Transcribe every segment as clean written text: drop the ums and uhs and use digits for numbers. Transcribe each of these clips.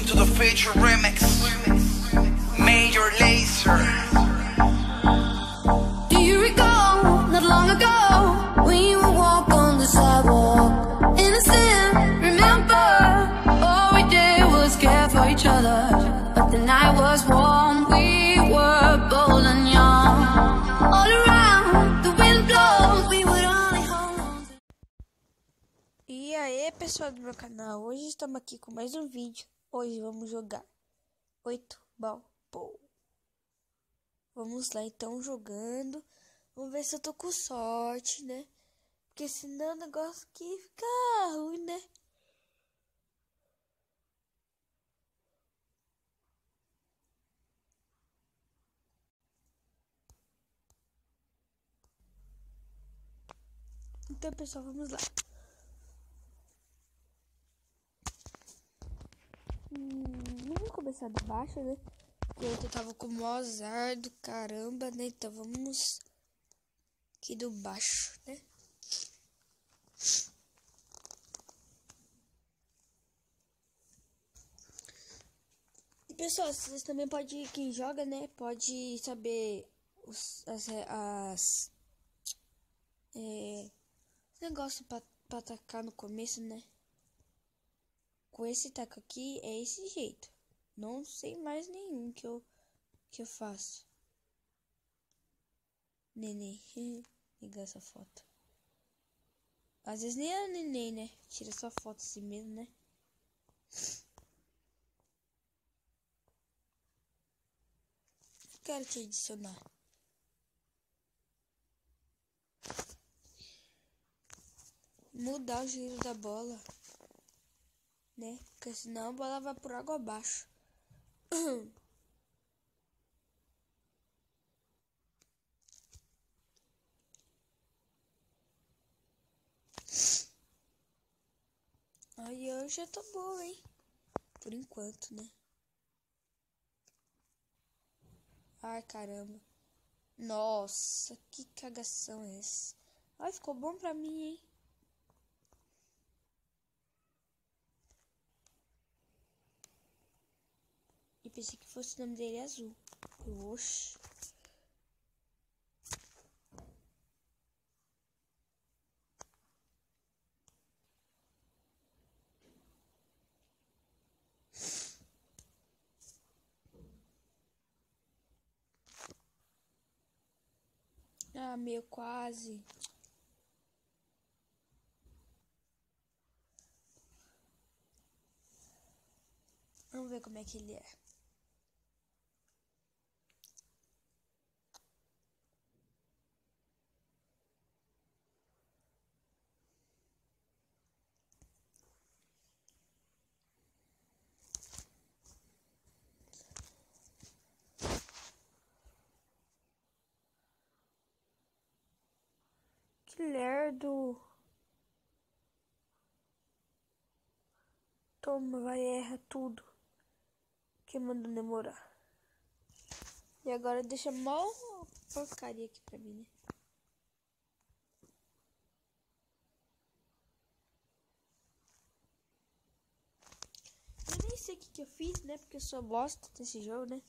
to the Future Remix. Major Lazer. Do you recall, not long ago, we would walk on the sidewalk, innocent, remember, all we did was care for each other, but the night was warm, we were bold and young, all around, the wind blows, we would only hold on to... E aí, pessoal do meu canal, hoje estamos aqui com mais um vídeo. Hoje vamos jogar 8 Ball Pool. Vamos lá então, jogando. Vamos ver se eu tô com sorte, né? Porque senão o negócio aqui fica ruim, né? Então, pessoal, vamos lá. Vamos começar de baixo, né? Porque eu tava com o maior azar do caramba, né? Então vamos aqui do baixo, né? E pessoal, vocês também podem, quem joga, né? Pode saber os negócios pra atacar no começo, né? Com esse taco aqui é esse jeito. Não sei mais nenhum que eu faço. Neném. Liga essa foto. Às vezes nem é neném, né? Tira só foto assim mesmo, né? Quero te adicionar. Mudar o giro da bola, né? Porque senão a bola vai por água abaixo. Aí eu já tô boa, hein? Por enquanto, né? Ai, caramba. Nossa, que cagação é essa? Ai, ficou bom pra mim, hein? E pensei que fosse o nome dele azul. Oxi. Ah, meu, quase. Vamos ver como é que ele é. Que lerdo. Toma, vai, erra tudo. Que manda demorar. E agora deixa mó porcaria aqui pra mim, né? Eu nem sei o que eu fiz, né? Porque eu sou bosta desse jogo, né?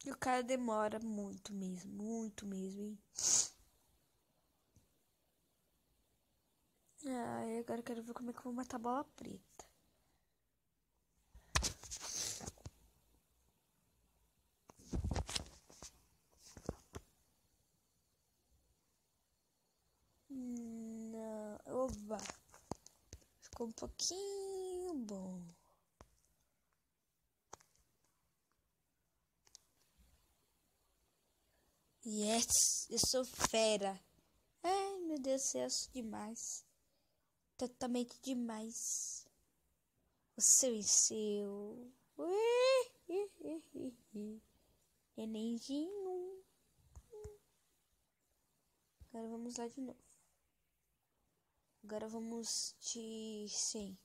E o cara demora muito mesmo, hein? Ah, e agora eu quero ver como é que eu vou matar a bola preta. Não, oba. Ficou um pouquinho bom. Yes, eu sou fera. Ai, meu Deus do céu, eu sou demais. Totalmente demais. O seu e seu. Nenenzinho. Agora vamos lá de novo. Agora vamos de 100.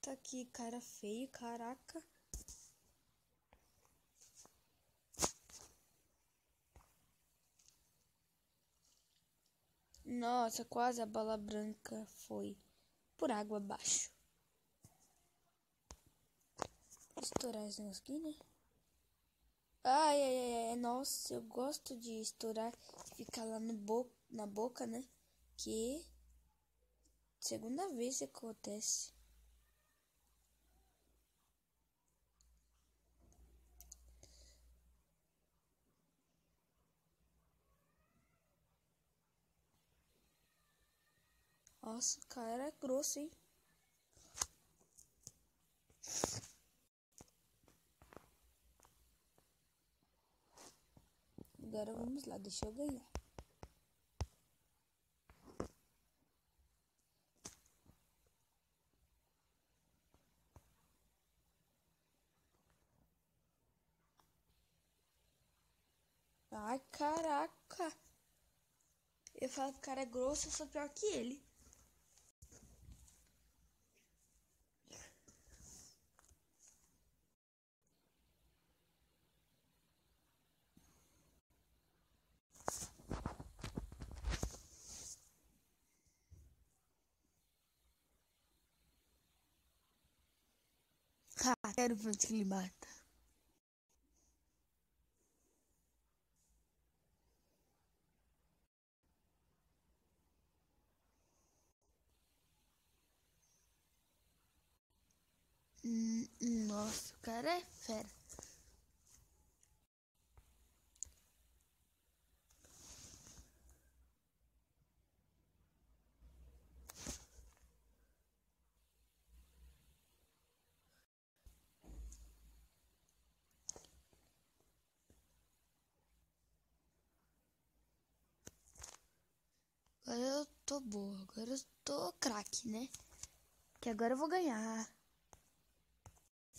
Eita, que cara feio, caraca. Nossa, quase a bola branca foi por água abaixo. Vou estourar esse negócio aqui, né? Ai, ai, ai, ai, nossa, eu gosto de estourar e ficar lá na boca, né? Que segunda vez que acontece. Nossa, o cara é grosso, hein? Agora vamos lá, deixa eu ganhar. Ai, caraca. Eu falo que o cara é grosso, eu sou pior que ele. Ah, quero ver onde ele mata. Nossa, o cara é fera. Agora eu tô boa, agora eu tô craque, né? Que agora eu vou ganhar.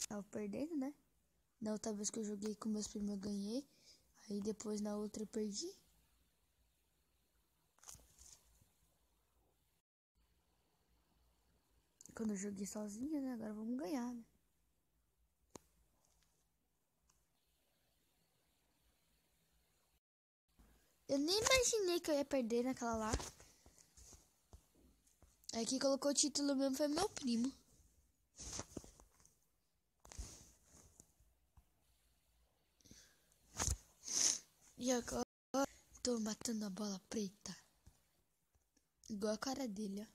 Tava perdendo, né? Na outra vez que eu joguei com meus primos eu ganhei. Aí depois na outra eu perdi. Quando eu joguei sozinha, né? Agora vamos ganhar, né? Eu nem imaginei que eu ia perder naquela lá. Aí quem colocou o título mesmo foi meu primo. E agora tô matando a bola preta. Igual a cara dele, ó.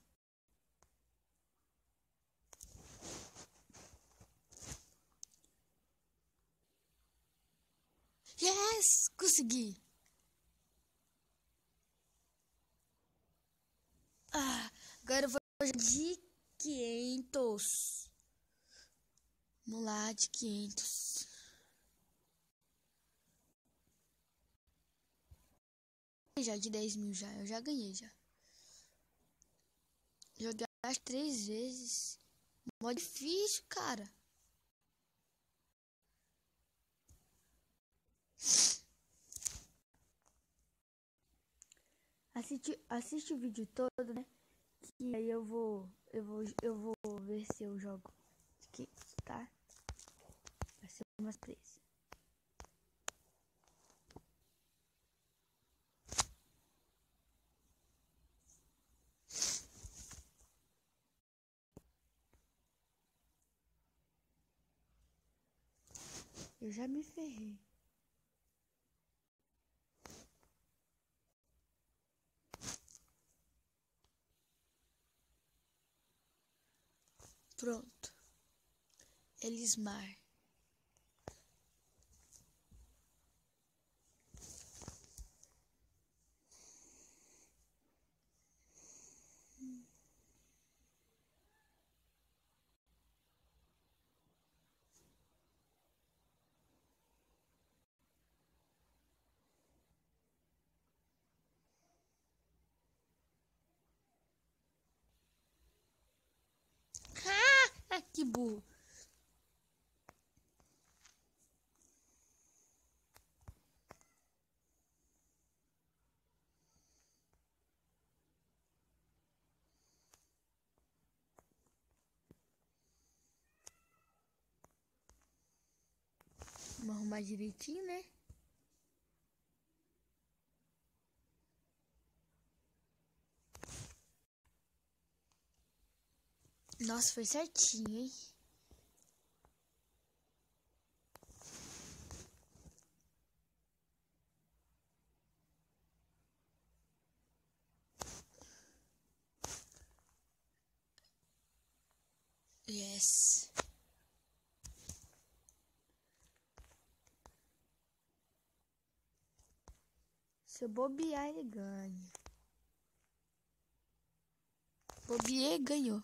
Yes! Consegui! Ah, agora eu vou de 500. Vamos lá, de 500. Já de 10 mil já, eu já ganhei já. Joguei as 3 vezes. Mó difícil, cara. Assiste o vídeo todo, né? Que aí eu vou ver se eu jogo aqui, tá? Vai ser umas 3. Eu já me ferrei. Pronto. Elismar. Ah, que burro. Vamos arrumar direitinho, né? Nossa, foi certinho, hein? Yes. Se eu bobear, ele ganha. Bobeei, ganhou.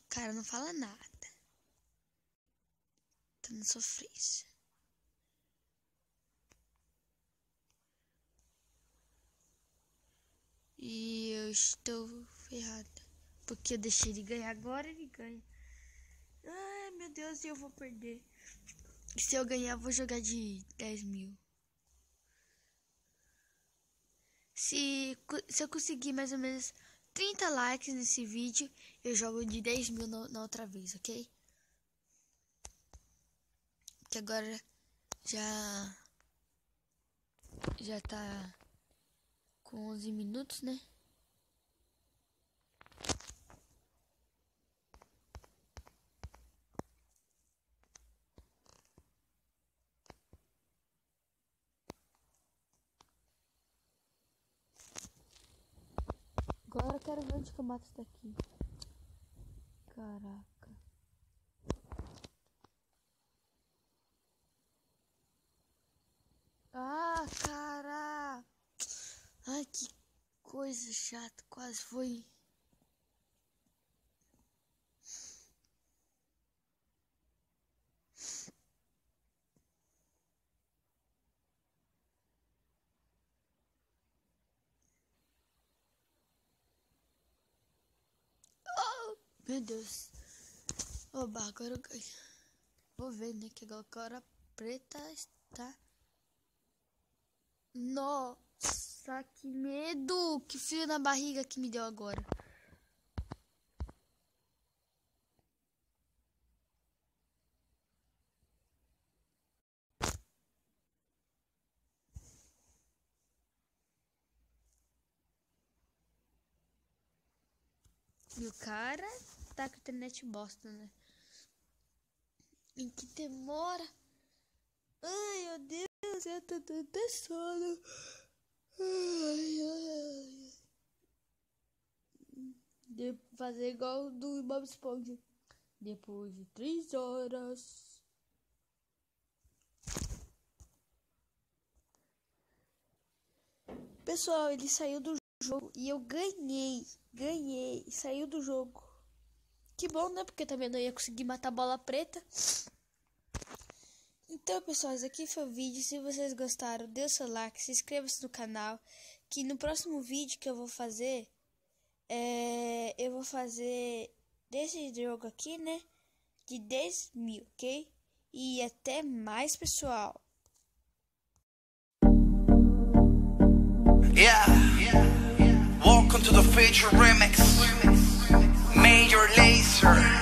O cara não fala nada. Tá no sofrência. E eu estou ferrada. Porque eu deixei ele ganhar, agora ele ganha. Ai, meu Deus, eu vou perder. E se eu ganhar, eu vou jogar de 10 mil. Se eu conseguir mais ou menos 30 likes nesse vídeo, eu jogo de 10 mil na outra vez, ok? Que agora já tá com 11 minutos, né? Agora eu quero ver onde que eu mato isso daqui. Caraca. Ah, caraca. Ai, que coisa chata. Quase foi. Oh, meu Deus. Oba, agora eu ganho. Vou ver, né? Que agora a preta está. Nossa, que medo! Que frio na barriga que me deu agora. E o cara tá com a internet bosta, né? Em que demora. Ai, meu Deus, eu tô até sono. Devo fazer igual do Bob Esponja. Depois de 3 horas. Pessoal, ele saiu do jogo e eu ganhei. Saiu do jogo. Que bom, né? Porque também não ia conseguir matar a bola preta. Então, pessoal, esse aqui foi o vídeo. Se vocês gostaram, dê o seu like, se inscreva-se no canal. Que no próximo vídeo que eu vou fazer, eu vou fazer desse jogo aqui, né? De 10 mil, ok? E até mais, pessoal. Yeah. Welcome to the Future Remix. Major Lazer.